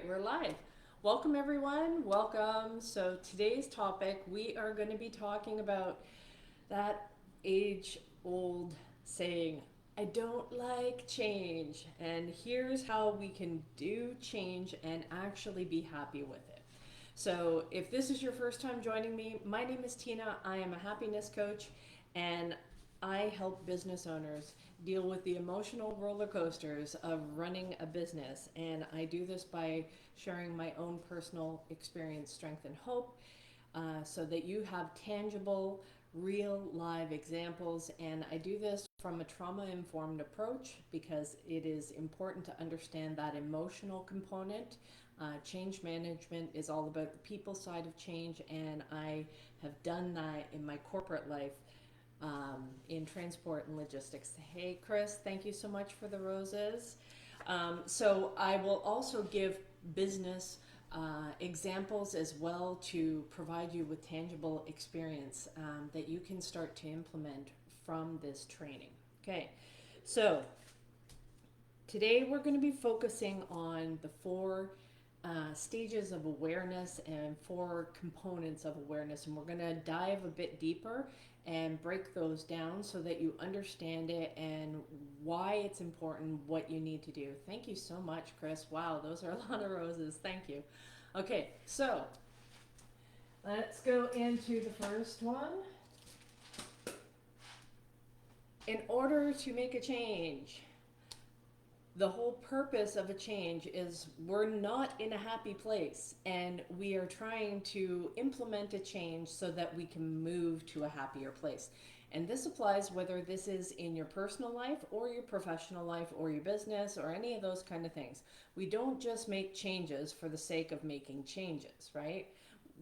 right, we're live. Welcome, everyone. Welcome. So, today's topic, we are going to be talking about that age old saying, I don't like change. And here's how we can do change and actually be happy with it. So, if this is your first time joining me, my name is Tina. I am a happiness coach and I help business owners deal with the emotional roller coasters of running a business. And I do this by sharing my own personal experience, strength, and hope so that you have tangible, real, live examples. And I do this from a trauma informed approach because it is important to understand that emotional component. Change management is all about the people side of change, and I have done that in my corporate life in transport and logistics. Hey, Chris, thank you so much for the roses. So I will also give business examples as well to provide you with tangible experience that you can start to implement from this training. Okay, so today we're going to be focusing on the four stages of awareness and four components of awareness, and we're going to dive a bit deeper and break those down so that you understand it and why it's important, what you need to do. Thank you so much, Chris. Wow, those are a lot of roses. Thank you. Okay, so let's go into the first one. In order to make a change, the whole purpose of a change is we're not in a happy place and we are trying to implement a change so that we can move to a happier place. And this applies whether this is in your personal life or your professional life or your business or any of those kind of things. We don't just make changes for the sake of making changes, right?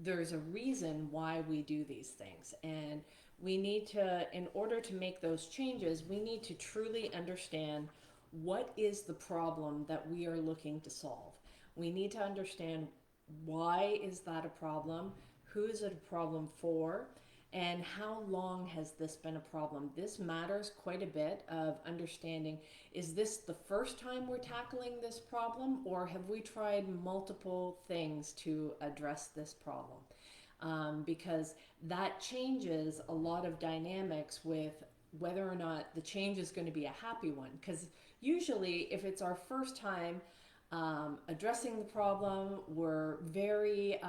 There's a reason why we do these things. And we need to, in order to make those changes, we need to truly understand what is the problem that we are looking to solve. We need to understand why is that a problem, who is it a problem for, and how long has this been a problem. This matters quite a bit of understanding, is this the first time we're tackling this problem, or have we tried multiple things to address this problem? Because that changes a lot of dynamics with whether or not the change is going to be a happy one. Because usually, if it's our first time addressing the problem, we're very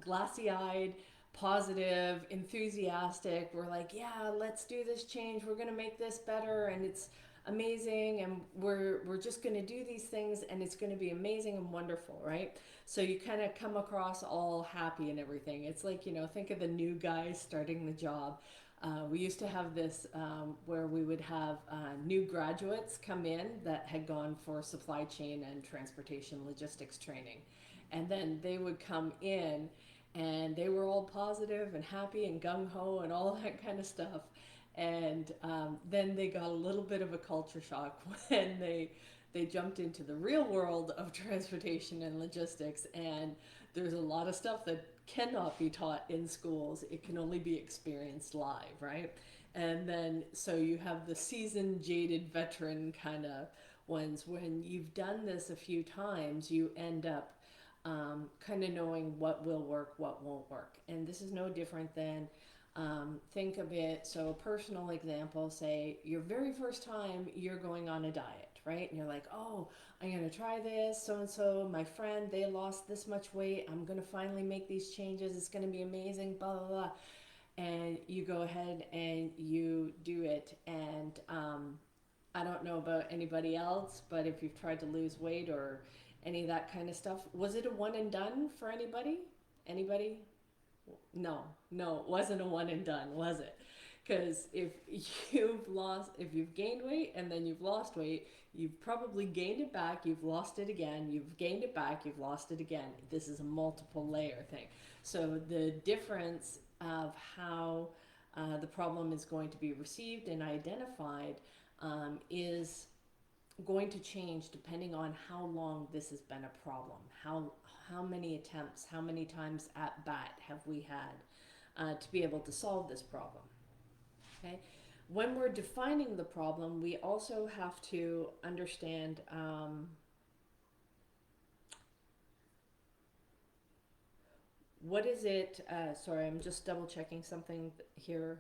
glassy eyed, positive, enthusiastic. We're like, yeah, let's do this change. We're going to make this better, and it's amazing, and we're just going to do these things, and it's going to be amazing and wonderful, right? So you kind of come across all happy and everything. It's like, think of the new guy starting the job. We used to have this where we would have new graduates come in that had gone for supply chain and transportation logistics training. And then they would come in and they were all positive and happy and gung-ho and all that kind of stuff. And then they got a little bit of a culture shock when they jumped into the real world of transportation and logistics, and there's a lot of stuff that cannot be taught in schools. It can only be experienced live, right? And then so you have the seasoned, jaded veteran kind of ones. When you've done this a few times, you end up kind of knowing what will work, what won't work. And this is no different than think of it. So, a personal example, say your very first time you're going on a diet, right? And you're like, oh, I'm going to try this. So and so, my friend, they lost this much weight. I'm going to finally make these changes. It's going to be amazing, blah, blah, blah. And you go ahead and you do it. And I don't know about anybody else, but if you've tried to lose weight or any of that kind of stuff, was it a one and done for anybody? Anybody? No, no, it wasn't a one and done, was it? Because if you've gained weight and then you've lost weight, you've probably gained it back, you've lost it again, you've gained it back, you've lost it again. This is a multiple layer thing. So the difference of how the problem is going to be received and identified is going to change depending on how long this has been a problem. How many attempts, how many times at bat have we had to be able to solve this problem? Okay. When we're defining the problem, we also have to understand what is it? Sorry, I'm just double checking something here.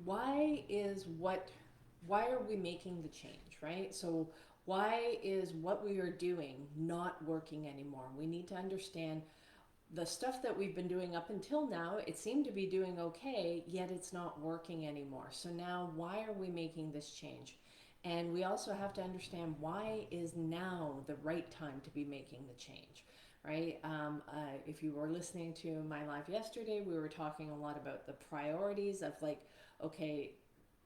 Why is what? Why are we making the change, right? So why is what we are doing not working anymore? We need to understand the stuff that we've been doing up until now. It seemed to be doing okay, yet it's not working anymore. So now, why are we making this change? And we also have to understand, why is now the right time to be making the change, right? If you were listening to my live yesterday, we were talking a lot about the priorities of, like, okay,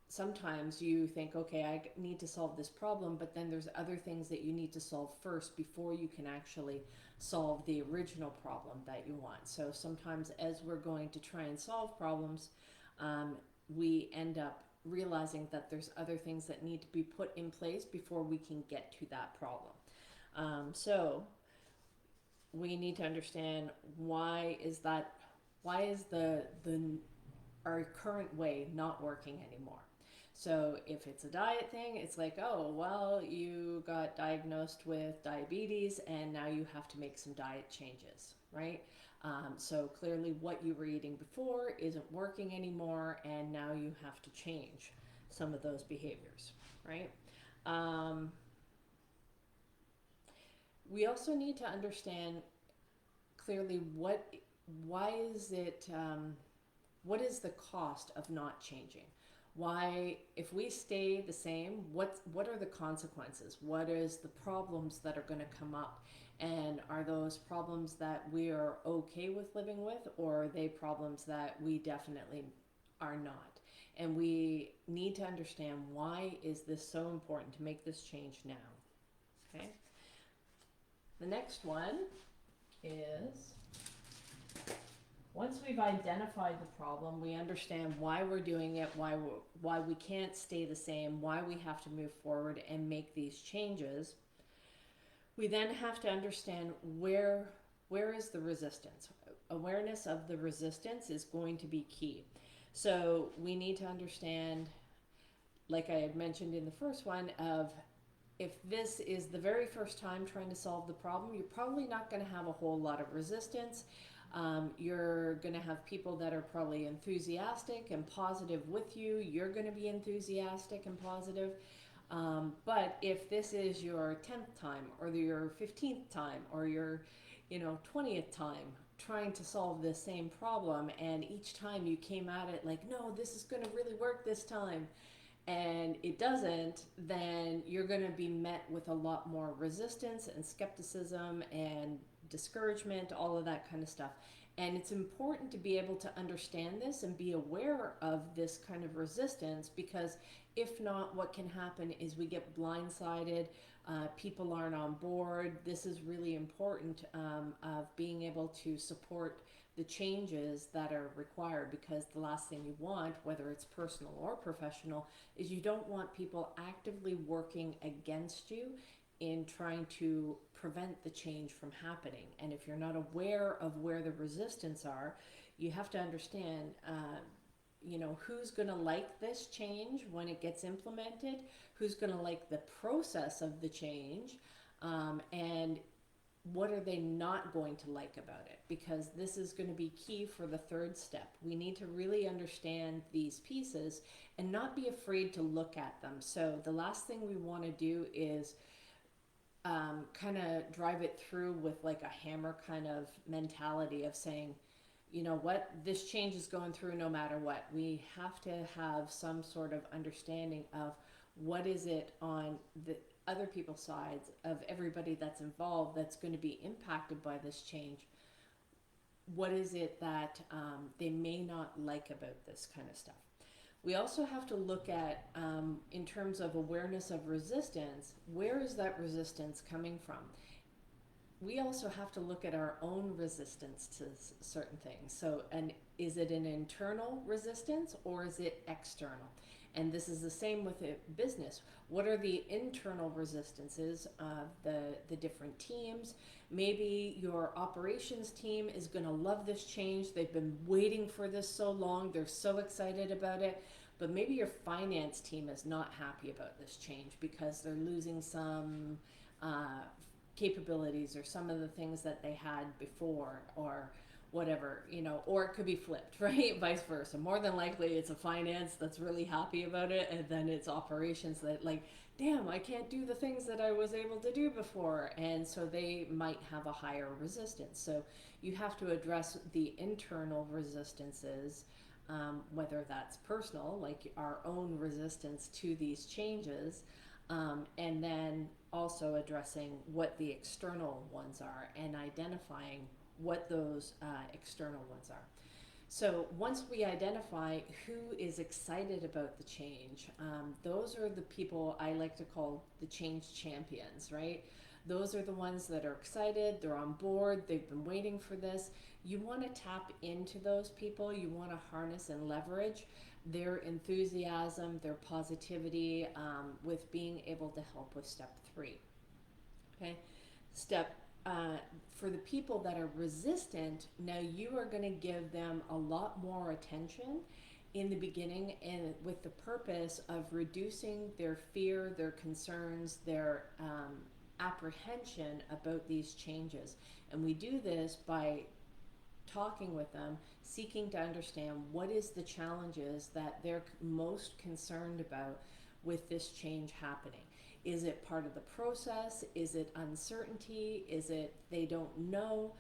sometimes you think, okay, I need to solve this problem, but then there's other things that you need to solve first before you can actually solve the original problem that you want. So sometimes, as we're going to try and solve problems, um, we end up realizing that there's other things that need to be put in place before we can get to that problem. So we need to understand, why is the our current way not working anymore. So if it's a diet thing, it's like, oh, well, you got diagnosed with diabetes and now you have to make some diet changes, right? So clearly what you were eating before isn't working anymore, and now you have to change some of those behaviors, right? Um, we also need to understand clearly why is it, what is the cost of not changing? Why, if we stay the same, what are the consequences? What is the problems that are going to come up? And are those problems that we are okay with living with, or are they problems that we definitely are not? And we need to understand, why is this so important to make this change now? Okay. The next one is, once we've identified the problem, we understand why we're doing it, why we can't stay the same, why we have to move forward and make these changes. We then have to understand, where is the resistance. Awareness of the resistance is going to be key. So we need to understand, like I had mentioned in the first one, of, if this is the very first time trying to solve the problem, you're probably not going to have a whole lot of resistance. You're going to have people that are probably enthusiastic and positive with you. You're going to be enthusiastic and positive. But if this is your 10th time, or your 15th time, or your 20th time trying to solve the same problem, and each time you came at it like, no, this is going to really work this time, and it doesn't, then you're going to be met with a lot more resistance and skepticism and discouragement, all of that kind of stuff. And it's important to be able to understand this and be aware of this kind of resistance, because if not, what can happen is we get blindsided. People aren't on board. This is really important, of being able to support the changes that are required, because the last thing you want, whether it's personal or professional, is you don't want people actively working against you in trying to prevent the change from happening. And if you're not aware of where the resistance are, you have to understand, who's going to like this change when it gets implemented, who's going to like the process of the change, and what are they not going to like about it? Because this is going to be key for the third step. We need to really understand these pieces and not be afraid to look at them. So the last thing we want to do is kind of drive it through with like a hammer kind of mentality of saying, you know what, this change is going through no matter what. We have to have some sort of understanding of what is it on the other people's sides, of everybody that's involved that's going to be impacted by this change. What is it that they may not like about this kind of stuff? We also have to look at, in terms of awareness of resistance, where is that resistance coming from? We also have to look at our own resistance to certain things. So, and is it an internal resistance, or is it external? And this is the same with a business. What are the internal resistances of the different teams? Maybe your operations team is going to love this change. They've been waiting for this so long. They're so excited about it. But maybe your finance team is not happy about this change because they're losing some capabilities or some of the things that they had before, or whatever, or it could be flipped, right? Vice versa. More than likely, it's a finance that's really happy about it, and then it's operations that, like, damn, I can't do the things that I was able to do before. And so they might have a higher resistance. So you have to address the internal resistances, whether that's personal, like our own resistance to these changes, and then also addressing what the external ones are and identifying what those external ones are. So once we identify who is excited about the change, those are the people I like to call the change champions, right? Those are the ones that are excited, they're on board, they've been waiting for this. You want to tap into those people, you want to harness and leverage their enthusiasm, their positivity, with being able to help with step 3. Okay, step for the people that are resistant, now you are going to give them a lot more attention in the beginning, and with the purpose of reducing their fear, their concerns, their apprehension about these changes. And we do this by talking with them, seeking to understand what is the challenges that they're most concerned about with this change happening. Is it part of the process? Is it uncertainty? Is it they don't know?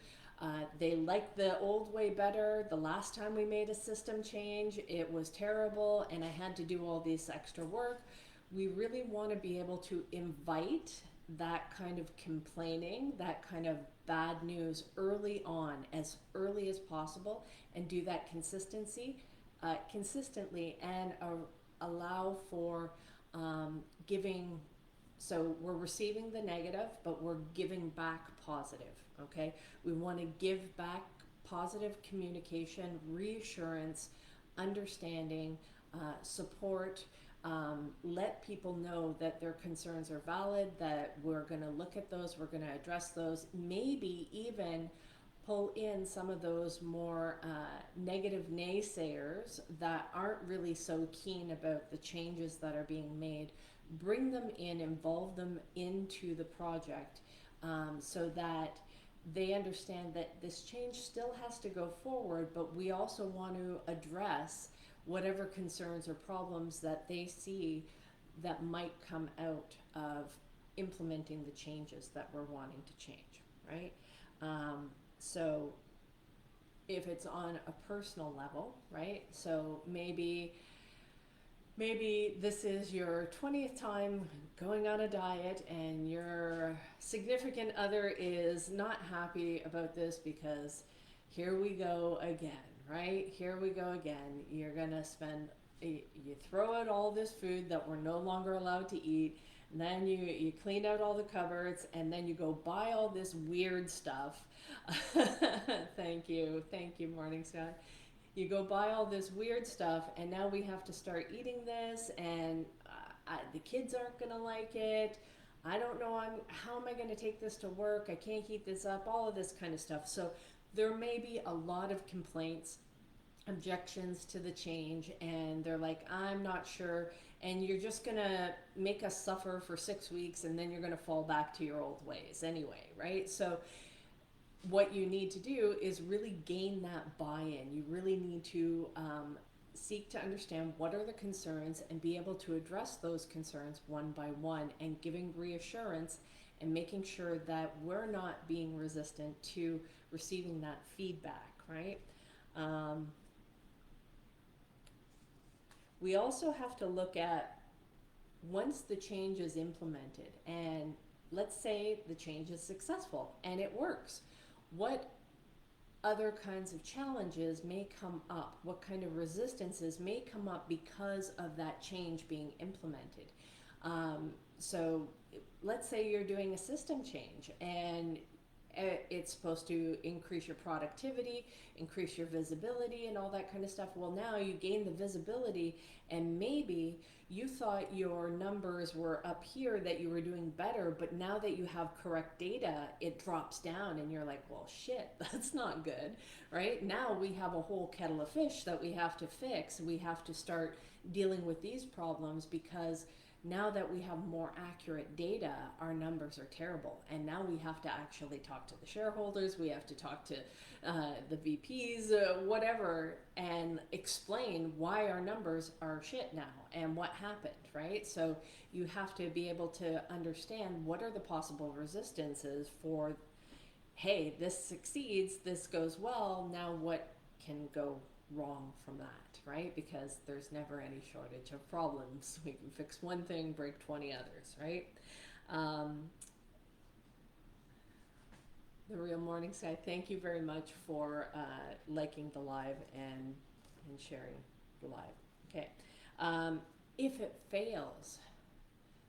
They like the old way better. The last time we made a system change, it was terrible and I had to do all this extra work. We really want to be able to invite that kind of complaining, that kind of bad news early on, as early as possible, and do that consistently, and allow for giving. So we're receiving the negative, but we're giving back positive, okay? We want to give back positive communication, reassurance, understanding, support, let people know that their concerns are valid, that we're going to look at those, we're going to address those, maybe even pull in some of those more negative naysayers that aren't really so keen about the changes that are being made. Bring them in, involve them into the project, so that they understand that this change still has to go forward, but we also want to address whatever concerns or problems that they see that might come out of implementing the changes that we're wanting to change, right? So if it's on a personal level, right? So maybe this is your 20th time going on a diet and your significant other is not happy about this because here we go again, right? Here we go again. You're gonna you throw out all this food that we're no longer allowed to eat, and then you clean out all the cupboards, and then you go buy all this weird stuff. Thank you, Morning Sky. You go buy all this weird stuff, and now we have to start eating this, and the kids aren't going to like it. I don't know, how am I going to take this to work? I can't heat this up, all of this kind of stuff. So there may be a lot of complaints, objections to the change, and they're like, I'm not sure, and you're just going to make us suffer for 6 weeks, and then you're going to fall back to your old ways anyway, right? So what you need to do is really gain that buy-in. You really need to seek to understand what are the concerns and be able to address those concerns one by one, and giving reassurance and making sure that we're not being resistant to receiving that feedback, right? We also have to look at, once the change is implemented, and let's say the change is successful and it works, what other kinds of challenges may come up? What kind of resistances may come up because of that change being implemented? So let's say you're doing a system change and it's supposed to increase your productivity, increase your visibility, and all that kind of stuff. Well, now you gain the visibility, and maybe you thought your numbers were up here, that you were doing better, but now that you have correct data, it drops down, and you're like, well, shit, that's not good, right? Now we have a whole kettle of fish that we have to fix. We have to start dealing with these problems because Now that we have more accurate data, our numbers are terrible. And now we have to actually talk to the shareholders, we have to talk to the VPs, whatever, and explain why our numbers are shit now and what happened, right? So you have to be able to understand what are the possible resistances for, hey, this succeeds, this goes well, now what can go wrong from that, right? Because there's never any shortage of problems. We can fix one thing, break 20 others, right? Um, the Real Morning Sky, thank you very much for liking the live and sharing the live. Okay. Um, if it fails,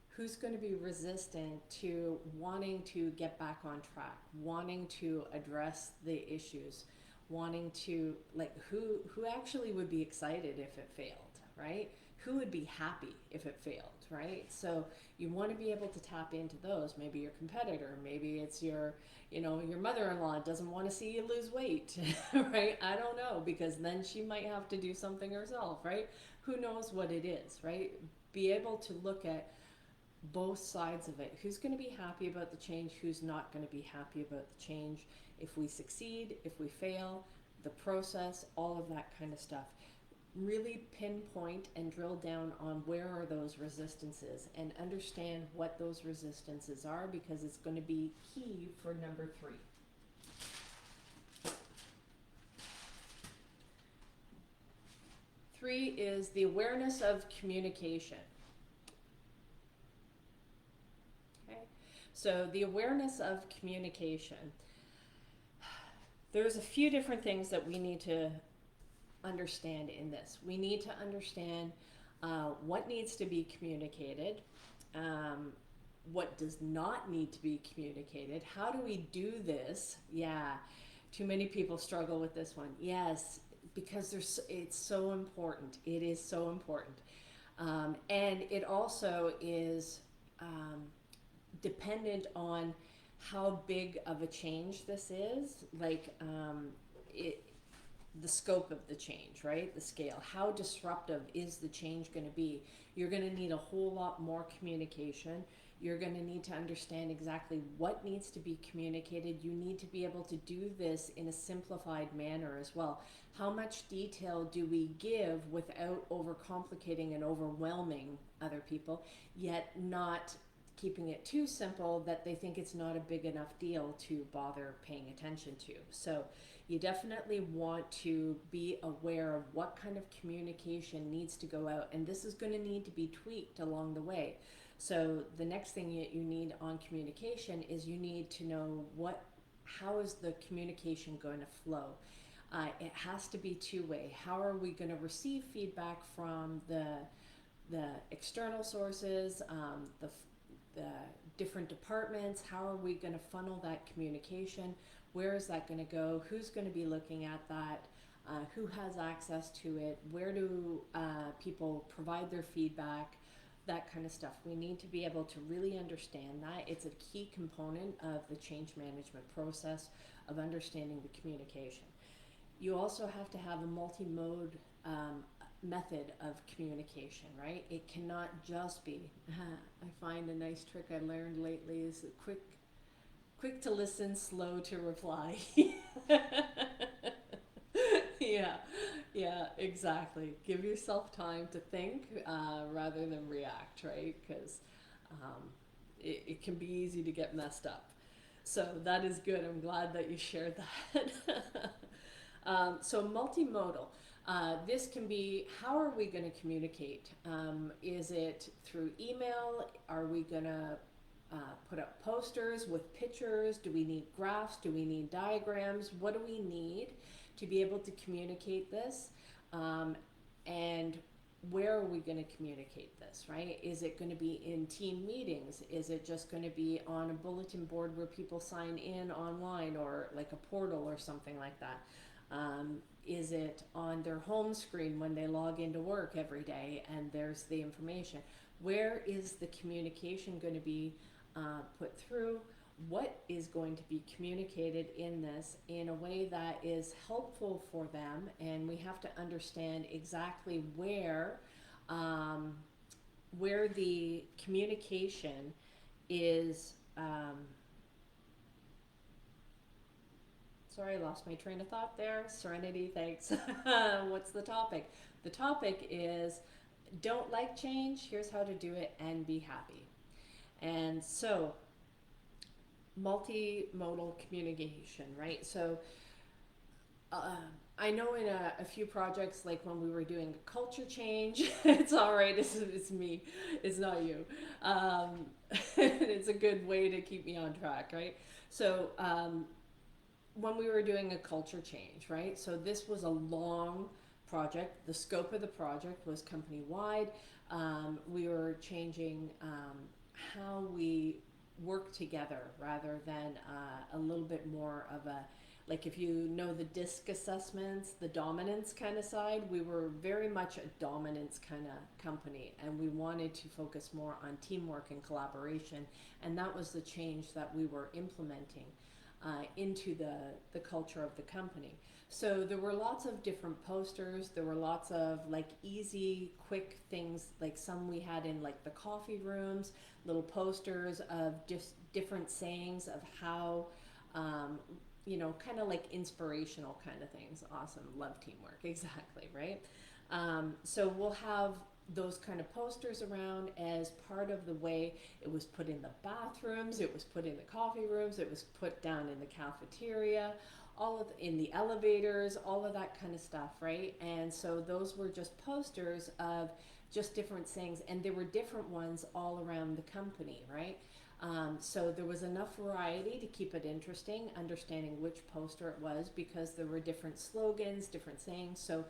who's going to be resistant to wanting to get back on track, wanting to address the issues, wanting to, like, who actually would be excited if it failed, right? Who would be happy if it failed, right? So you want to be able to tap into those. Maybe your competitor, maybe it's your, your mother-in-law doesn't want to see you lose weight, right? I don't know, because then she might have to do something herself, right? Who knows what it is, right? Be able to look at both sides of it. Who's going to be happy about the change? Who's not going to be happy about the change? If we succeed, if we fail, the process, all of that kind of stuff. Really pinpoint and drill down on where are those resistances and understand what those resistances are, because it's going to be key for number 3. Three is the awareness of communication. Okay, so the awareness of communication. There's a few different things that we need to understand in this. We need to understand what needs to be communicated, what does not need to be communicated. How do we do this? Yeah, too many people struggle with this one. Yes, because it's so important. It is so important. And it also is dependent on how big of a change this is. Like, the scope of the change, right? The scale. How disruptive is the change going to be? You're going to need a whole lot more communication. You're going to need to understand exactly what needs to be communicated. You need to be able to do this in a simplified manner as well. How much detail do we give without overcomplicating and overwhelming other people, yet not keeping it too simple that they think it's not a big enough deal to bother paying attention to? So you definitely want to be aware of what kind of communication needs to go out, and this is going to need to be tweaked along the way. So the next thing you need on communication is you need to know how is the communication going to flow. It has to be two-way. How are we going to receive feedback from the external sources, the different departments? How are we going to funnel that communication? Where is that going to go? Who's going to be looking at that? Who has access to it? Where do people provide their feedback? That kind of stuff. We need to be able to really understand that. It's a key component of the change management process, of understanding the communication. You also have to have a multi-mode method of communication, right? It cannot just be, I find a nice trick I learned lately is quick to listen, slow to reply. Yeah, exactly. Give yourself time to think rather than react, right? Because it can be easy to get messed up. So that is good. I'm glad that you shared that. So multimodal. This can be, how are we going to communicate? Is it through email? Are we going to put up posters with pictures? Do we need graphs? Do we need diagrams? What do we need to be able to communicate this? And where are we going to communicate this, right? Is it going to be in team meetings? Is it just going to be on a bulletin board where people sign in online, or like a portal or something like that? Is it on their home screen when they log into work every day and there's the information? Where is the communication going to be put through? What is going to be communicated in this in a way that is helpful for them? And we have to understand exactly where where the communication is, sorry, I lost my train of thought there. Serenity, thanks. What's the topic? The topic is don't like change, here's how to do it and be happy. And so, multimodal communication, right? So, uh, I know in a few projects, like when we were doing a culture change, it's all right, it's me, it's not you. Um, it's a good way to keep me on track, right? So, when we were doing a culture change, right? So this was a long project. The scope of the project was company wide. We were changing how we work together rather than a little bit more of a, like if you know the DISC assessments, the dominance kind of side, we were very much a dominance kind of company, and we wanted to focus more on teamwork and collaboration, and that was the change that we were implementing into the culture of the company. So there were lots of different posters. There were lots of like easy, quick things. Like some we had in like the coffee rooms, little posters of just different sayings of how, um, kind of like inspirational kind of things. Awesome, love teamwork, exactly, right? So we'll have those kind of posters around as part of the way it was put in the bathrooms, it was put in the coffee rooms, it was put down in the cafeteria, in the elevators, all of that kind of stuff, right? And so those were just posters of just different things, and there were different ones all around the company, right? So there was enough variety to keep it interesting, understanding which poster it was, because there were different slogans, different sayings. So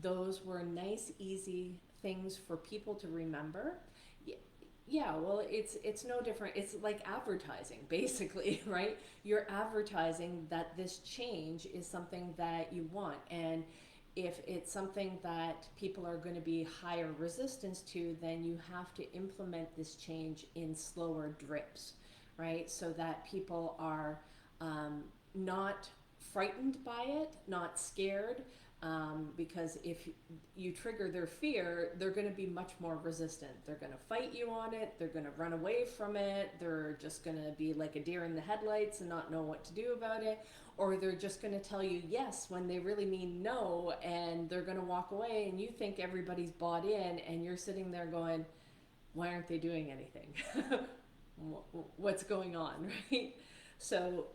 those were nice, easy things for people to remember. Yeah, well, it's no different. It's like advertising, basically, right? You're advertising that this change is something that you want, and if it's something that people are going to be higher resistance to, then you have to implement this change in slower drips, right? So that people are not frightened by it, not scared, because if you trigger their fear, they're going to be much more resistant. They're going to fight you on it. They're going to run away from it. They're just going to be like a deer in the headlights and not know what to do about it. Or they're just going to tell you yes when they really mean no, and they're going to walk away, and you think everybody's bought in, and you're sitting there going, why aren't they doing anything? What's going on, right? So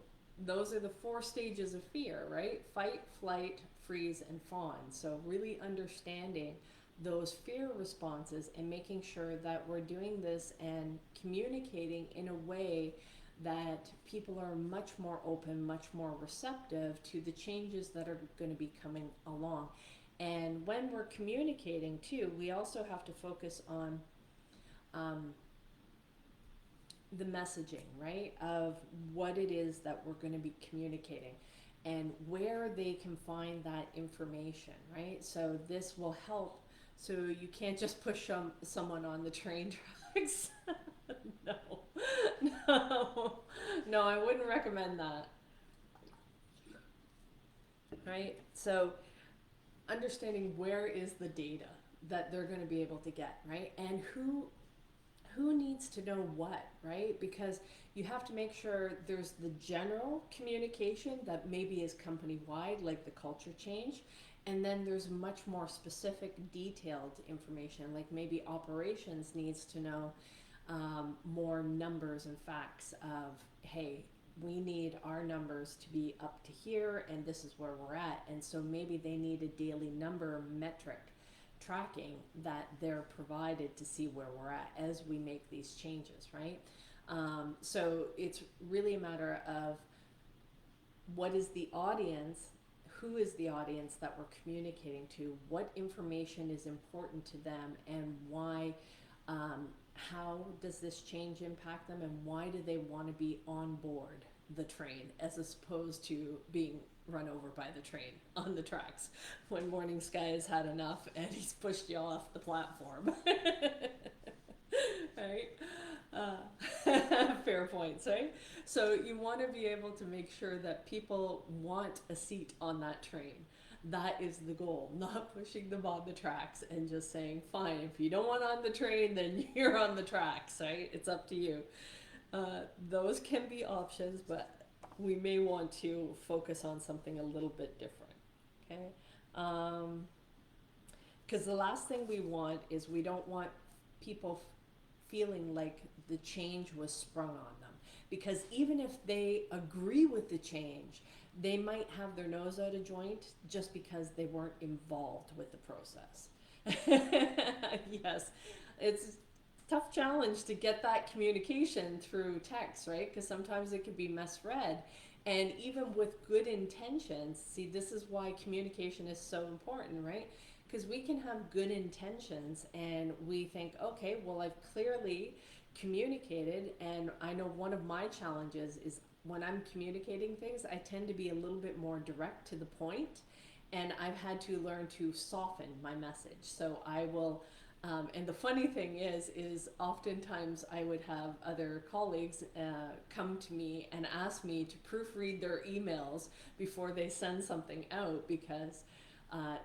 those are the four stages of fear, right? Fight, flight, freeze, and fawn. So really understanding those fear responses and making sure that we're doing this and communicating in a way that people are much more open, much more receptive to the changes that are going to be coming along. And when we're communicating too, we also have to focus on um, the messaging, right? Of what it is that we're going to be communicating and where they can find that information, right? So this will help. So you can't just push someone on the train tracks. No, no, no, I wouldn't recommend that, right? So understanding where is the data that they're going to be able to get, right? And who needs to know what, right? Because you have to make sure there's the general communication that maybe is company wide, like the culture change, and then there's much more specific, detailed information, like maybe operations needs to know more numbers and facts of, hey, we need our numbers to be up to here, and this is where we're at. And so maybe they need a daily number metric tracking that they're provided to see where we're at as we make these changes, right? So it's really a matter of what is the audience, who is the audience that we're communicating to, what information is important to them, and why, how does this change impact them, and why do they want to be on board the train as opposed to being run over by the train on the tracks when Morning Sky has had enough and he's pushed you off the platform. Right? Fair points, right? So you want to be able to make sure that people want a seat on that train. That is the goal, not pushing them on the tracks and just saying, fine, if you don't want on the train, then you're on the tracks, right? It's up to you. Those can be options, but we may want to focus on something a little bit different, okay? Because the last thing we want is we don't want people feeling like the change was sprung on them. Because even if they agree with the change, they might have their nose out of joint just because they weren't involved with the process. Yes, it's a tough challenge to get that communication through text, right? Because sometimes it could be misread. And even with good intentions, see, this is why communication is so important, right? Because we can have good intentions and we think, okay, well, I've clearly communicated, and I know one of my challenges is when I'm communicating things, I tend to be a little bit more direct to the point, and I've had to learn to soften my message. So I will, and the funny thing is oftentimes I would have other colleagues come to me and ask me to proofread their emails before they send something out because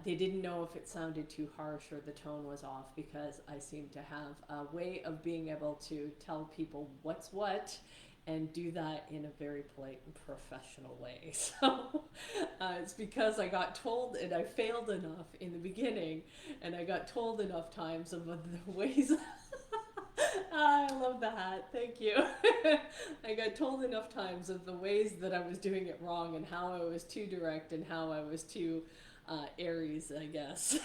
they didn't know if it sounded too harsh or the tone was off, because I seem to have a way of being able to tell people what's what and do that in a very polite and professional way. So it's because I got told, and I failed enough in the beginning, and I got told enough times of the ways. I love the hat. Thank you. I got told enough times of the ways that I was doing it wrong and how I was too direct and how I was too Aries, I guess.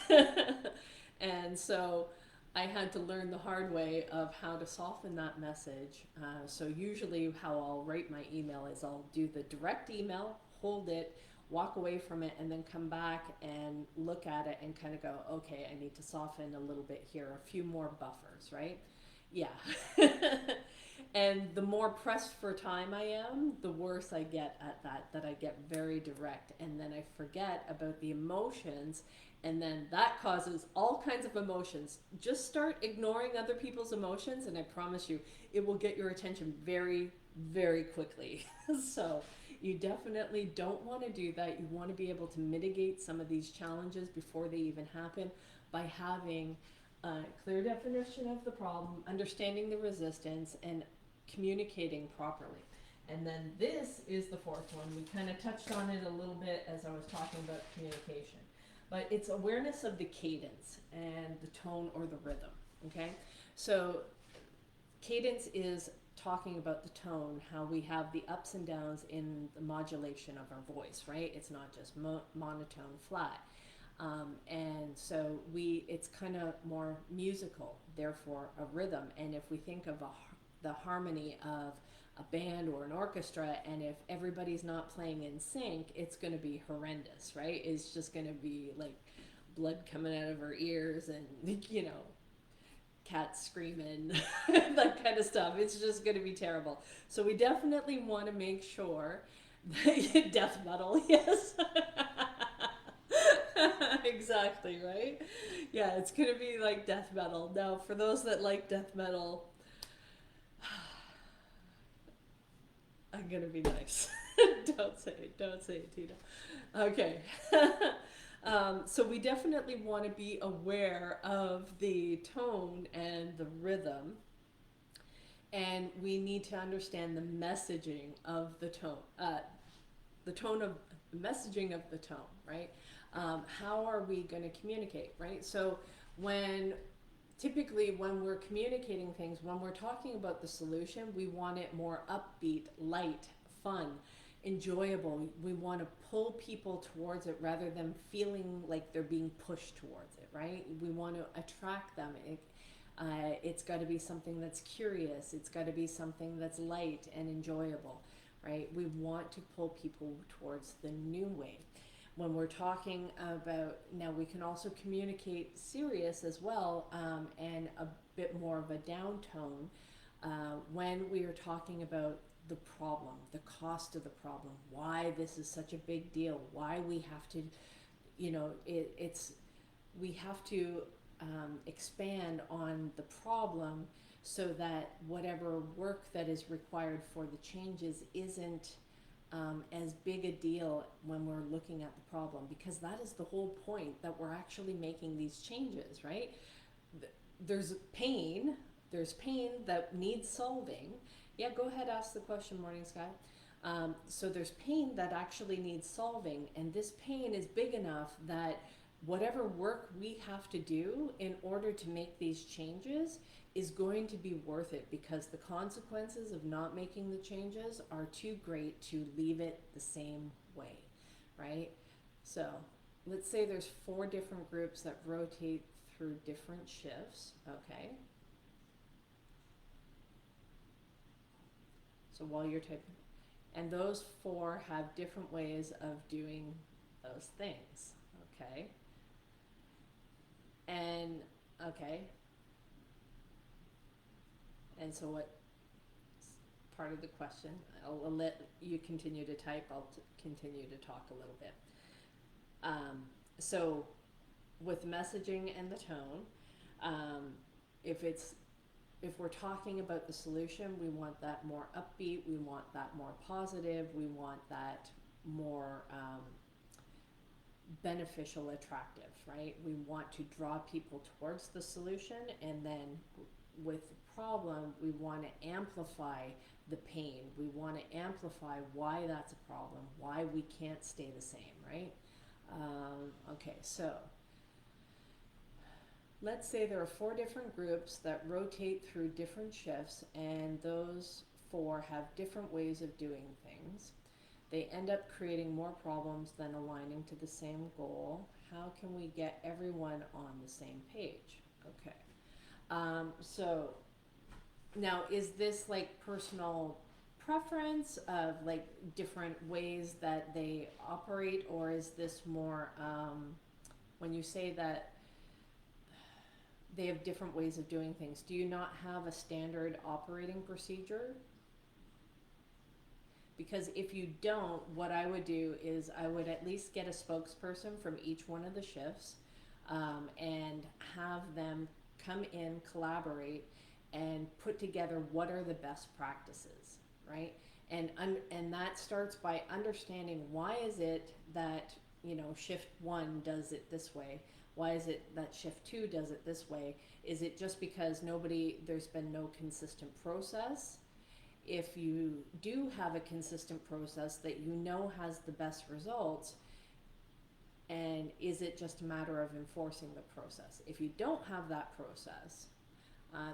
And so I had to learn the hard way of how to soften that message. So usually how I'll write my email is I'll do the direct email, hold it, walk away from it, and then come back and look at it and kind of go, okay, I need to soften a little bit here, a few more buffers, right? Yeah. And the more pressed for time I am, the worse I get at that I get very direct. And then I forget about the emotions. And then that causes all kinds of emotions. Just start ignoring other people's emotions, and I promise you, it will get your attention very, very quickly. So you definitely don't want to do that. You want to be able to mitigate some of these challenges before they even happen by having a clear definition of the problem, understanding the resistance, and communicating properly. And then this is the fourth one. We kind of touched on it a little bit as I was talking about communication. But it's awareness of the cadence and the tone or the rhythm, okay? So cadence is talking about the tone, how we have the ups and downs in the modulation of our voice, right? It's not just monotone, flat. And so it's kind of more musical, therefore a rhythm. And if we think of the harmony of a band or an orchestra, and if everybody's not playing in sync, it's going to be horrendous, right? It's just going to be like blood coming out of our ears and, cats screaming, that kind of stuff. It's just going to be terrible. So we definitely want to make sure that death metal, yes. Exactly, right? Yeah, it's going to be like death metal. Now, for those that like death metal, I'm gonna be nice. Don't say it, Tina. Okay. So we definitely want to be aware of the tone and the rhythm, and we need to understand the messaging of the tone, the messaging of the tone, right? How are we going to communicate, right? So typically when we're communicating things, when we're talking about the solution, we want it more upbeat, light, fun, enjoyable. We want to pull people towards it rather than feeling like they're being pushed towards it, right? We want to attract them. It's got to be something that's curious. It's got to be something that's light and enjoyable, right? We want to pull people towards the new way. When we're talking about, now we can also communicate serious as well, and a bit more of a down tone when we are talking about the problem, the cost of the problem, why this is such a big deal, why we have to, we have to expand on the problem so that whatever work that is required for the changes isn't as big a deal when we're looking at the problem, because that is the whole point, that we're actually making these changes, right? There's pain, there's pain that needs solving. Yeah, go ahead, ask the question, Morning Sky. So there's pain that actually needs solving, and this pain is big enough that whatever work we have to do in order to make these changes is going to be worth it, because the consequences of not making the changes are too great to leave it the same way, right? So let's say there's 4 different groups that rotate through different shifts, okay? So while you're typing, and those 4 have different ways of doing those things, okay? And, okay, and so what part of the question, I'll let you continue to type, I'll continue to talk a little bit. So with messaging and the tone, if we're talking about the solution, we want that more upbeat, we want that more positive, we want that more beneficial, attractive, right? We want to draw people towards the solution, and then with the problem, we want to amplify the pain. We want to amplify why that's a problem, why we can't stay the same, right? Okay, so let's say there are 4 different groups that rotate through different shifts, and those 4 have different ways of doing things. They end up creating more problems than aligning to the same goal. How can we get everyone on the same page? Okay. So now, is this like personal preference of like different ways that they operate, or is this more when you say that they have different ways of doing things, do you not have a standard operating procedure? Because if you don't, what I would do is I would at least get a spokesperson from each one of the shifts, and have them come in, collaborate, and put together what are the best practices, right? And that starts by understanding, why is it that, you know, shift 1 does it this way? Why is it that shift 2 does it this way? Is it just because there's been no consistent process? If you do have a consistent process that you know has the best results, and is it just a matter of enforcing the process? If you don't have that process,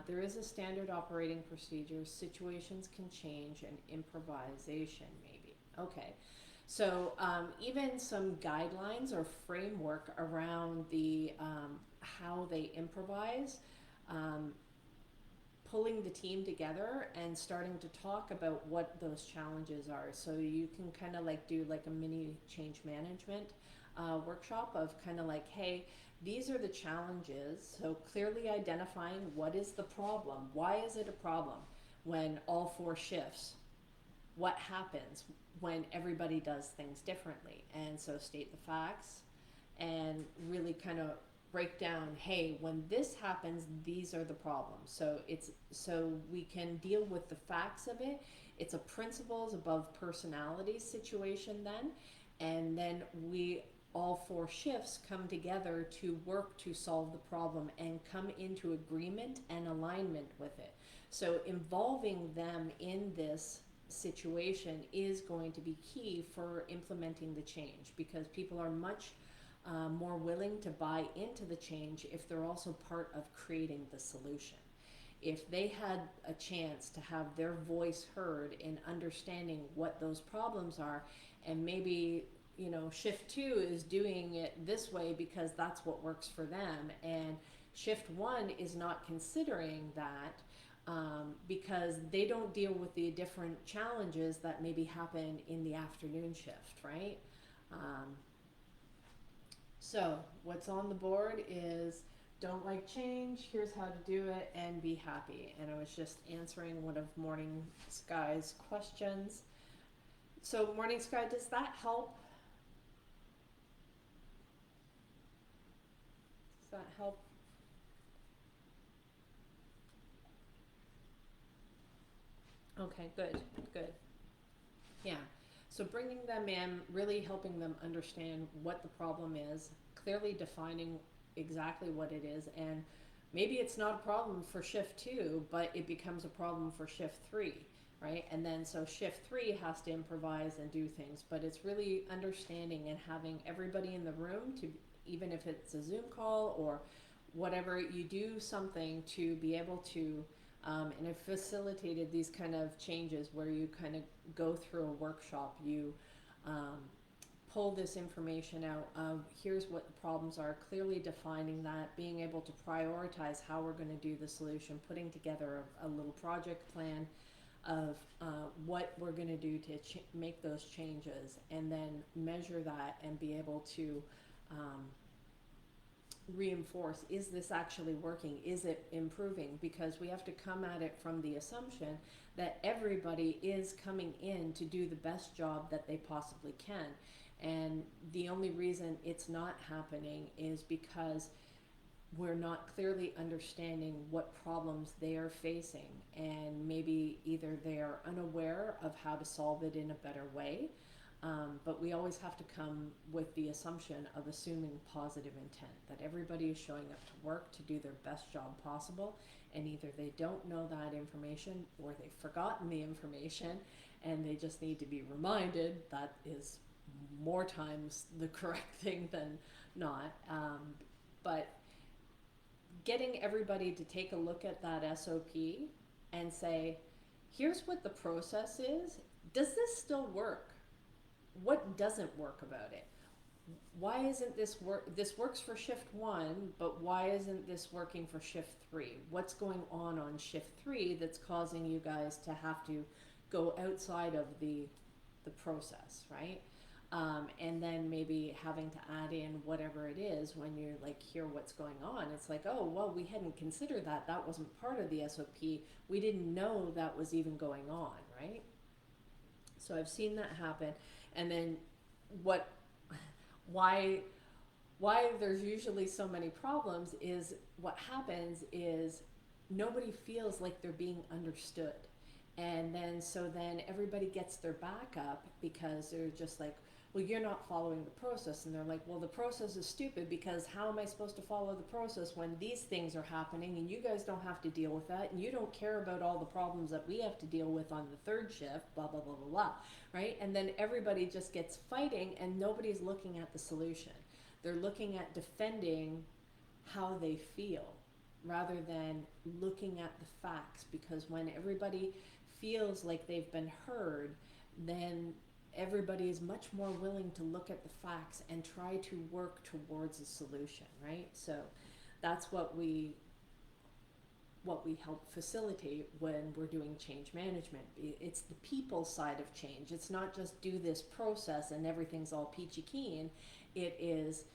there is a standard operating procedure, situations can change, and improvisation maybe. Okay, so even some guidelines or framework around the how they improvise, pulling the team together and starting to talk about what those challenges are. So you can kind of like do like a mini change management workshop of kind of like, hey, these are the challenges. So clearly identifying what is the problem. Why is it a problem when all 4 shifts? What happens when everybody does things differently? And so state the facts and really kind of break down, hey, when this happens, these are the problems. So we can deal with the facts of it. It's a principles above personality situation then. And then all 4 shifts come together to work to solve the problem and come into agreement and alignment with it. So involving them in this situation is going to be key for implementing the change, because people are much more willing to buy into the change if they're also part of creating the solution. If they had a chance to have their voice heard in understanding what those problems are, and maybe, you know, shift 2 is doing it this way because that's what works for them, and shift 1 is not considering that because they don't deal with the different challenges that maybe happen in the afternoon shift, right? So what's on the board is don't like change, here's how to do it, and be happy. And I was just answering one of Morning Sky's questions. So Morning Sky, does that help? Does that help? Okay, good, good. Yeah. So bringing them in, really helping them understand what the problem is, clearly defining exactly what it is, and maybe it's not a problem for shift two, but it becomes a problem for shift three, right? And then so shift three has to improvise and do things, but it's really understanding and having everybody in the room to, even if it's a Zoom call or whatever, you do something to be able to, and I've facilitated these kind of changes where you kind of go through a workshop, you um, pull this information out of here's what the problems are, clearly defining that, being able to prioritize how we're going to do the solution, putting together a little project plan of what we're going to do to make those changes, and then measure that and be able to reinforce, is this actually working, is it improving, because we have to come at it from the assumption that everybody is coming in to do the best job that they possibly can, and the only reason it's not happening is because we're not clearly understanding what problems they are facing, and maybe either they are unaware of how to solve it in a better way. But we always have to come with the assumption of assuming positive intent, that everybody is showing up to work to do their best job possible, and either they don't know that information or they've forgotten the information and they just need to be reminded. That is more times the correct thing than not. But getting everybody to take a look at that SOP and say, here's what the process is. Does this still work? What doesn't work about it? Why isn't this work? This works for shift one, but why isn't this working for shift three? What's going on shift three that's causing you guys to have to go outside of the process, right? And then maybe having to add in whatever it is when you like hear what's going on. It's like, oh, well, we hadn't considered that. That wasn't part of the SOP. We didn't know that was even going on, right? So I've seen that happen. And then what, why there's usually so many problems is what happens is nobody feels like they're being understood. And then so then everybody gets their back up because they're just like, well, you're not following the process. And they're like, well, the process is stupid because how am I supposed to follow the process when these things are happening and you guys don't have to deal with that and you don't care about all the problems that we have to deal with on the third shift, blah, blah, blah, blah, blah, right? And then everybody just gets fighting and nobody's looking at the solution. They're looking at defending how they feel rather than looking at the facts, because when everybody feels like they've been heard, then everybody is much more willing to look at the facts and try to work towards a solution, right? So that's what we help facilitate when we're doing change management. It's the people side of change. It's not just do this process and everything's all peachy keen. It is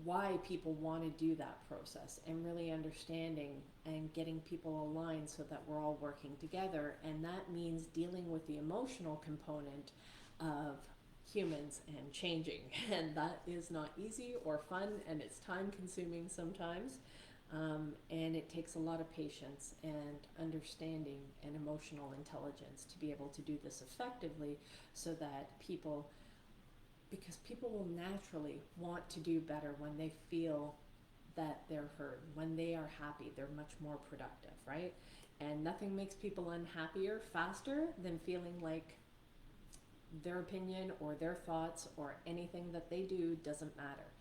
why people want to do that process and really understanding and getting people aligned so that we're all working together. And that means dealing with the emotional component of humans and changing. And that is not easy or fun, and it's time consuming sometimes. And it takes a lot of patience and understanding and emotional intelligence to be able to do this effectively, so that people, because people will naturally want to do better when they feel that they're heard. When they are happy, they're much more productive, right? And nothing makes people unhappier faster than feeling like their opinion or their thoughts or anything that they do doesn't matter.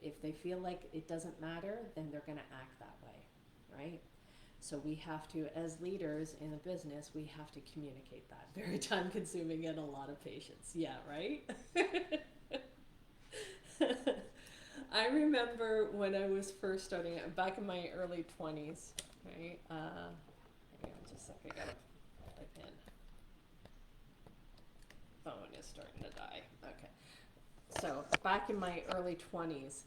If they feel like it doesn't matter, then they're going to act that way, right? So we have to, as leaders in a business, we have to communicate that. Very time consuming and a lot of patience. Yeah, right? I remember when I was first starting, back in my early 20s, right? Hang on just a sec, I gotta plug in. Phone is starting to die. Okay. So back in my early 20s,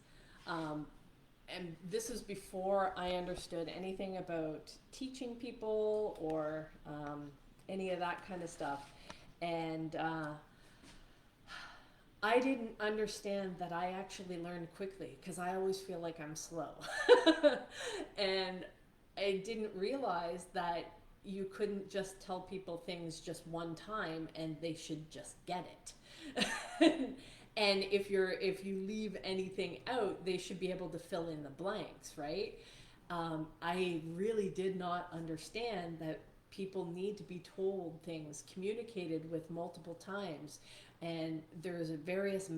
and this is before I understood anything about teaching people or any of that kind of stuff. And I didn't understand that I actually learned quickly, because I always feel like I'm slow. And I didn't realize that you couldn't just tell people things just one time and they should just get it. And if you leave anything out, they should be able to fill in the blanks, right? I really did not understand that people need to be told things, communicated with multiple times, and there's various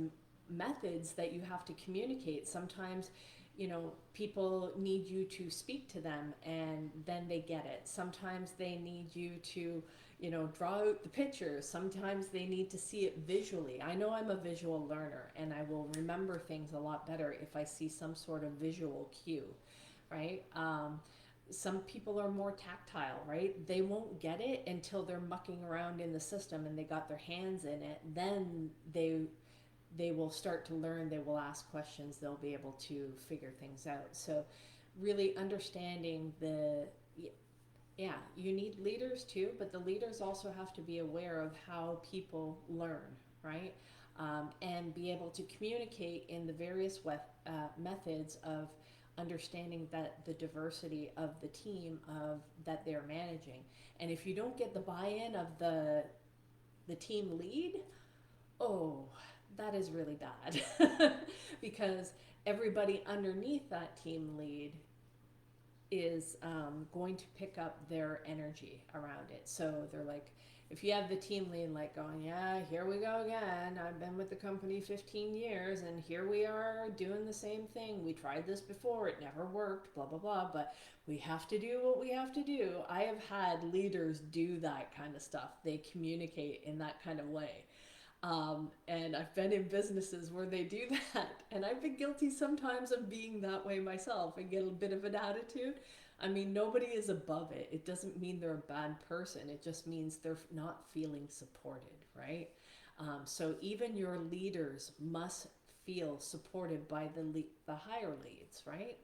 methods that you have to communicate. Sometimes, people need you to speak to them and then they get it. Sometimes they need you to, draw out the pictures. Sometimes they need to see it visually. I know I'm a visual learner and I will remember things a lot better if I see some sort of visual cue, right? Some people are more tactile, right? They won't get it until they're mucking around in the system and they got their hands in it. Then they will start to learn, they will ask questions, they'll be able to figure things out. So really understanding yeah, you need leaders too, but the leaders also have to be aware of how people learn, right? And be able to communicate in the various methods of understanding that the diversity of the team of that they're managing. And if you don't get the buy-in of the team lead, oh, that is really bad. Because everybody underneath that team lead is going to pick up their energy around it. So they're like, if you have the team lead like going, yeah, here we go again. I've been with the company 15 years and here we are doing the same thing. We tried this before, it never worked, blah, blah, blah, but we have to do what we have to do. I have had leaders do that kind of stuff. They communicate in that kind of way. And I've been in businesses where they do that. And I've been guilty sometimes of being that way myself and get a bit of an attitude. I mean, nobody is above it. It doesn't mean they're a bad person. It just means they're not feeling supported, right? So even your leaders must feel supported by the higher leads, right?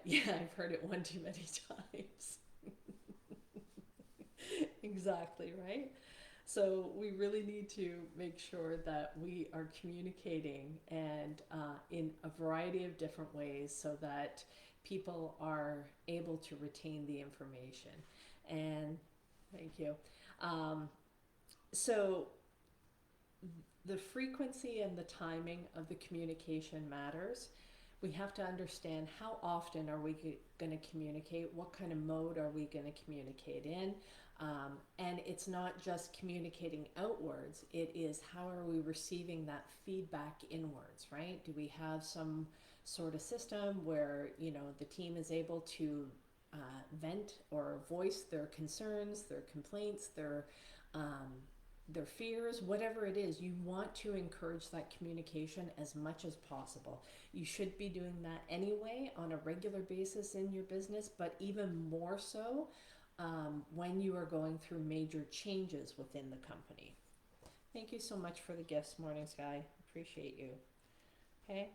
Yeah, I've heard it one too many times. Exactly, right? So we really need to make sure that we are communicating and in a variety of different ways so that people are able to retain the information. And thank you. Um, so the frequency and the timing of the communication matters. We have to understand how often are we going to communicate, what kind of mode are we going to communicate in. And it's not just communicating outwards, it is how are we receiving that feedback inwards, right? Do we have some sort of system where, the team is able to vent or voice their concerns, their complaints, their fears, whatever it is? You want to encourage that communication as much as possible. You should be doing that anyway on a regular basis in your business, but even more so when you are going through major changes within the company. Thank you so much for the gifts, Morning Sky. Appreciate you. Okay.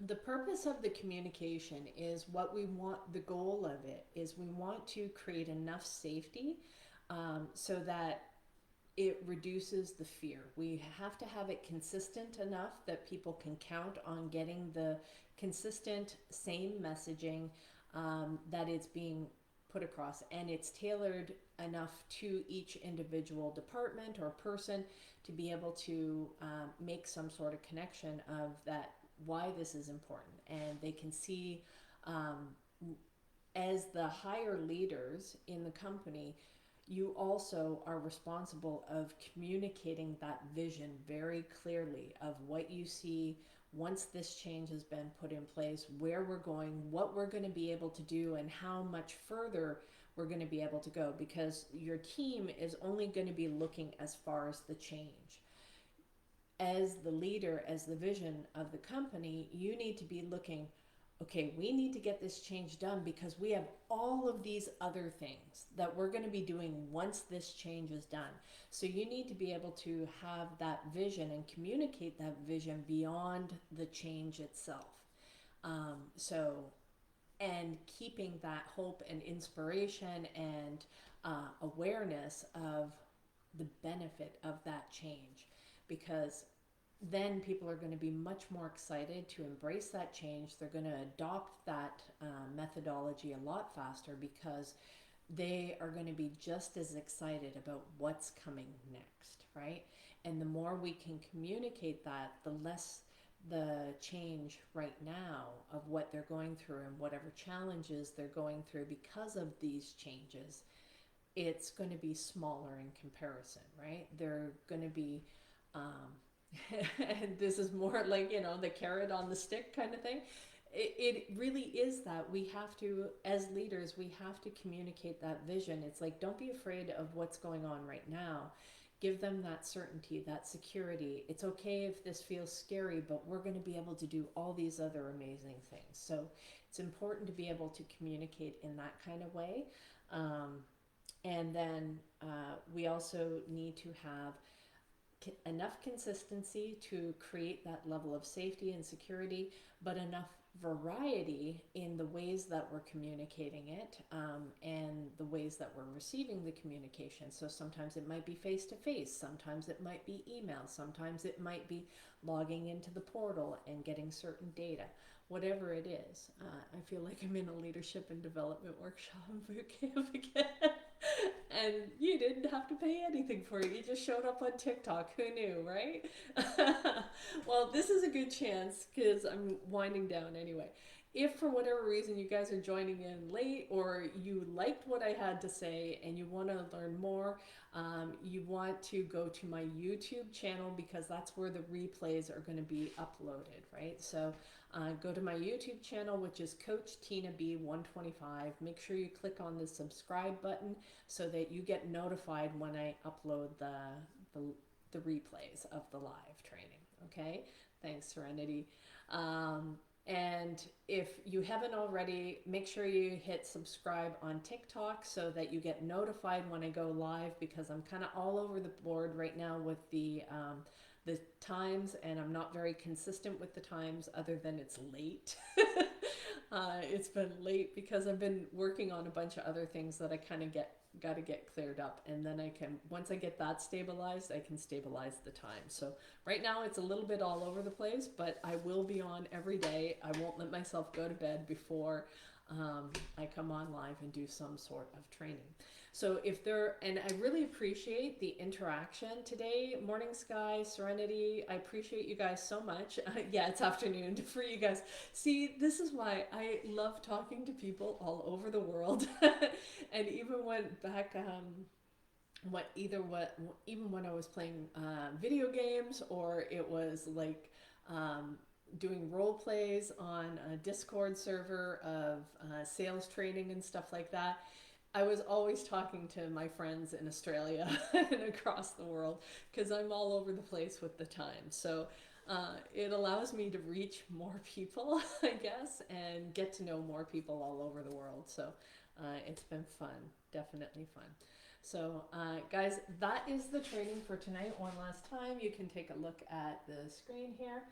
The purpose of the communication is what we want. The goal of it is we want to create enough safety so that it reduces the fear. We have to have it consistent enough that people can count on getting the consistent same messaging that it's being put across, and it's tailored enough to each individual department or person to be able to make some sort of connection of that, why this is important. And they can see as the higher leaders in the company, you also are responsible of communicating that vision very clearly of what you see once this change has been put in place, where we're going, what we're going to be able to do, and how much further we're going to be able to go, because your team is only going to be looking as far as the change. As the leader, as the vision of the company, you need to be looking, okay, we need to get this change done because we have all of these other things that we're going to be doing once this change is done. So you need to be able to have that vision and communicate that vision beyond the change itself. And keeping that hope and inspiration and awareness of the benefit of that change. Because then people are going to be much more excited to embrace that change. They're going to adopt that methodology a lot faster because they are going to be just as excited about what's coming next, right? And the more we can communicate that, the less the change right now of what they're going through and whatever challenges they're going through because of these changes, it's going to be smaller in comparison, right? They're going to be, and this is more like, you know, the carrot on the stick kind of thing. It really is that we have to, as leaders, we have to communicate that vision. It's like, don't be afraid of what's going on right now. Give them that certainty, that security. It's okay if this feels scary, but we're going to be able to do all these other amazing things. So it's important to be able to communicate in that kind of way. And then we also need to have enough consistency to create that level of safety and security, but enough variety in the ways that we're communicating it, and the ways that we're receiving the communication. So sometimes it might be face to face, sometimes it might be email, sometimes it might be logging into the portal and getting certain data. Whatever it is, I feel like I'm in a leadership and development workshop and boot camp again. And you didn't have to pay anything for it. You just showed up on TikTok. Who knew, right? Well, this is a good chance because I'm winding down anyway. If for whatever reason you guys are joining in late, or you liked what I had to say and you want to learn more, you want to go to my YouTube channel because that's where the replays are going to be uploaded, right? So go to my YouTube channel, which is Coach Tina B 125. Make sure you click on the subscribe button so that you get notified when I upload the replays of the live training. Okay, thanks, Serenity. And if you haven't already, make sure you hit subscribe on TikTok so that you get notified when I go live, because I'm kind of all over the board right now with the times, and I'm not very consistent with the times other than it's late. It's been late because I've been working on a bunch of other things that I kind of got to get cleared up, and then I can, once I get that stabilized, I can stabilize the time. So right now it's a little bit all over the place, but I will be on every day. I won't let myself go to bed before I come on live and do some sort of training. So if there, and I really appreciate the interaction today. Morning Sky, Serenity, I appreciate you guys so much. Yeah, it's afternoon for you guys. See, this is why I love talking to people all over the world. And even went back, even when I was playing video games, or it was like doing role plays on a Discord server of sales training and stuff like that. I was always talking to my friends in Australia and across the world because I'm all over the place with the time. So it allows me to reach more people, I guess, and get to know more people all over the world. So it's been fun, definitely fun. So guys, that is the training for tonight. One last time, you can take a look at the screen here.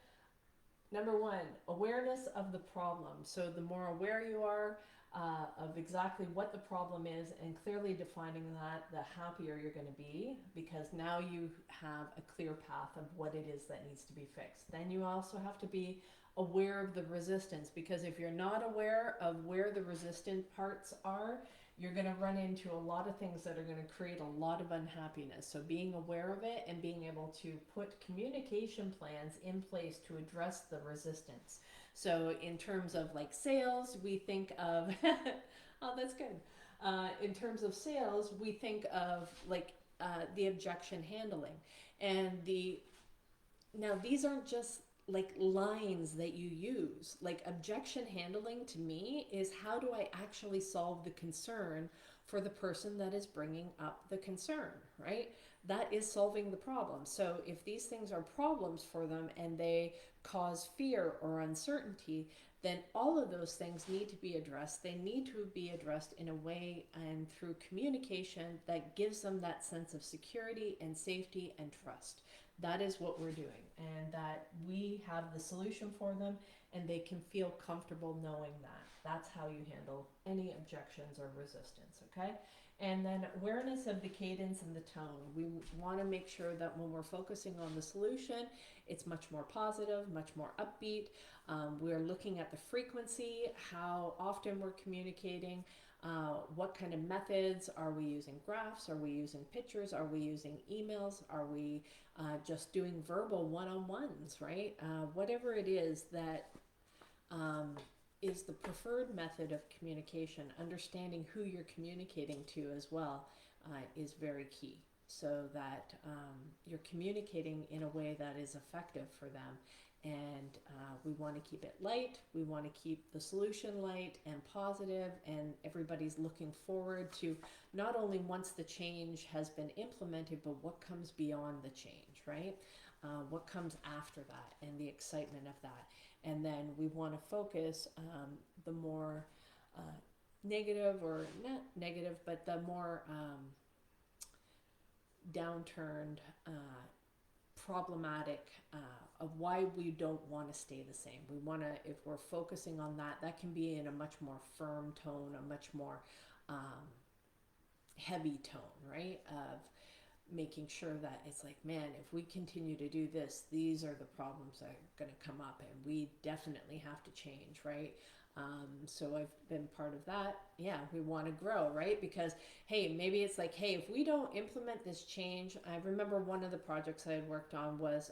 Number one, awareness of the problem. So the more aware you are of exactly what the problem is and clearly defining that, the happier you're going to be, because now you have a clear path of what it is that needs to be fixed. Then you also have to be aware of the resistance, because if you're not aware of where the resistant parts are, you're going to run into a lot of things that are going to create a lot of unhappiness. So being aware of it and being able to put communication plans in place to address the resistance. So in terms of like sales, we think of, oh, that's good. In terms of sales, we think of like the objection handling. And now these aren't just like lines that you use. Like objection handling to me is, how do I actually solve the concern for the person that is bringing up the concern, right? That is solving the problem. So if these things are problems for them and they cause fear or uncertainty, then all of those things need to be addressed. They need to be addressed in a way and through communication that gives them that sense of security and safety and trust. That is what we're doing, and that we have the solution for them, and they can feel comfortable knowing that. That's how you handle any objections or resistance, okay? And then awareness of the cadence and the tone. We want to make sure that when we're focusing on the solution, it's much more positive, much more upbeat. We're looking at the frequency, how often we're communicating, what kind of methods are we using? Graphs? Are we using pictures? Are we using emails? Are we just doing verbal one-on-ones, right? Whatever it is that is the preferred method of communication, understanding who you're communicating to as well is very key, so that you're communicating in a way that is effective for them. And we want to keep it light, we want to keep the solution light and positive, and everybody's looking forward to not only once the change has been implemented, but what comes beyond the change, right? What comes after that, and the excitement of that. And then we want to focus the more negative, or not negative, but the more downturned, problematic of why we don't want to stay the same. We want to, if we're focusing on that, that can be in a much more firm tone, a much more heavy tone, right? Of making sure that it's like, man, if we continue to do this, these are the problems that are going to come up, and we definitely have to change, right? So I've been part of that. Yeah, we want to grow, right? Because, hey, maybe it's like, hey, if we don't implement this change, I remember one of the projects I had worked on was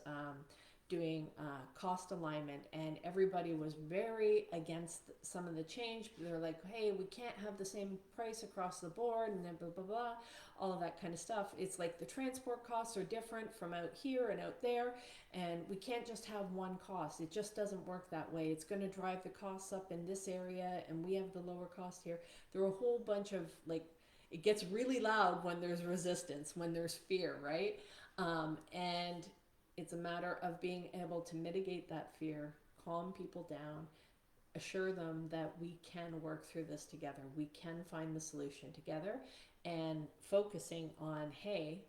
doing cost alignment, and everybody was very against some of the change. They're like, hey, we can't have the same price across the board, and then blah, blah, blah, all of that kind of stuff. It's like the transport costs are different from out here and out there, and we can't just have one cost. It just doesn't work that way. It's going to drive the costs up in this area, and we have the lower cost here. There are a whole bunch of, like, it gets really loud when there's resistance, when there's fear, right? And it's a matter of being able to mitigate that fear, calm people down, assure them that we can work through this together. We can find the solution together, and focusing on, hey,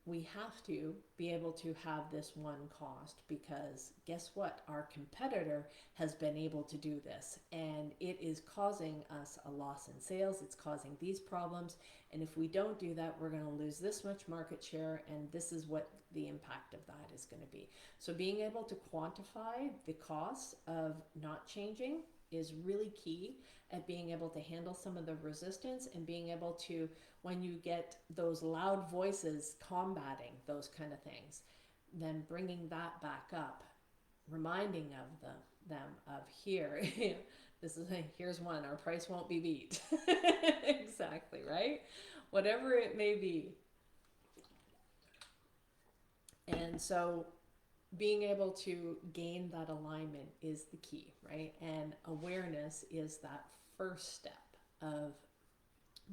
we have to be able to have this one cost, because guess what? Our competitor has been able to do this, and it is causing us a loss in sales. It's causing these problems. And if we don't do that, we're going to lose this much market share, and this is what the impact of that is going to be. So being able to quantify the costs of not changing is really key at being able to handle some of the resistance, and being able to, when you get those loud voices combating those kind of things, then bringing that back up, reminding of them of, here, this is, here's one, our price won't be beat. Exactly, right? Whatever it may be. And so being able to gain that alignment is the key, right? And awareness is that first step of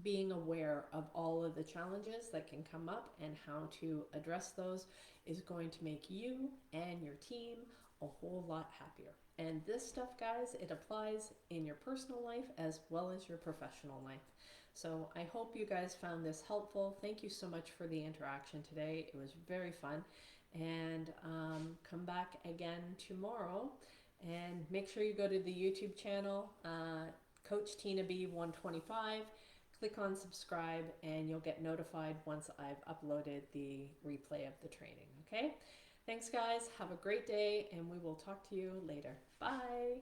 being aware of all of the challenges that can come up, and how to address those is going to make you and your team a whole lot happier. And this stuff, guys, it applies in your personal life as well as your professional life. So I hope you guys found this helpful. Thank you so much for the interaction today. It was very fun. And come back again tomorrow, and make sure you go to the YouTube channel, Coach Tina B 125. Click on subscribe, and you'll get notified once I've uploaded the replay of the training. Okay? Thanks, guys. Have a great day, and we will talk to you later. Bye.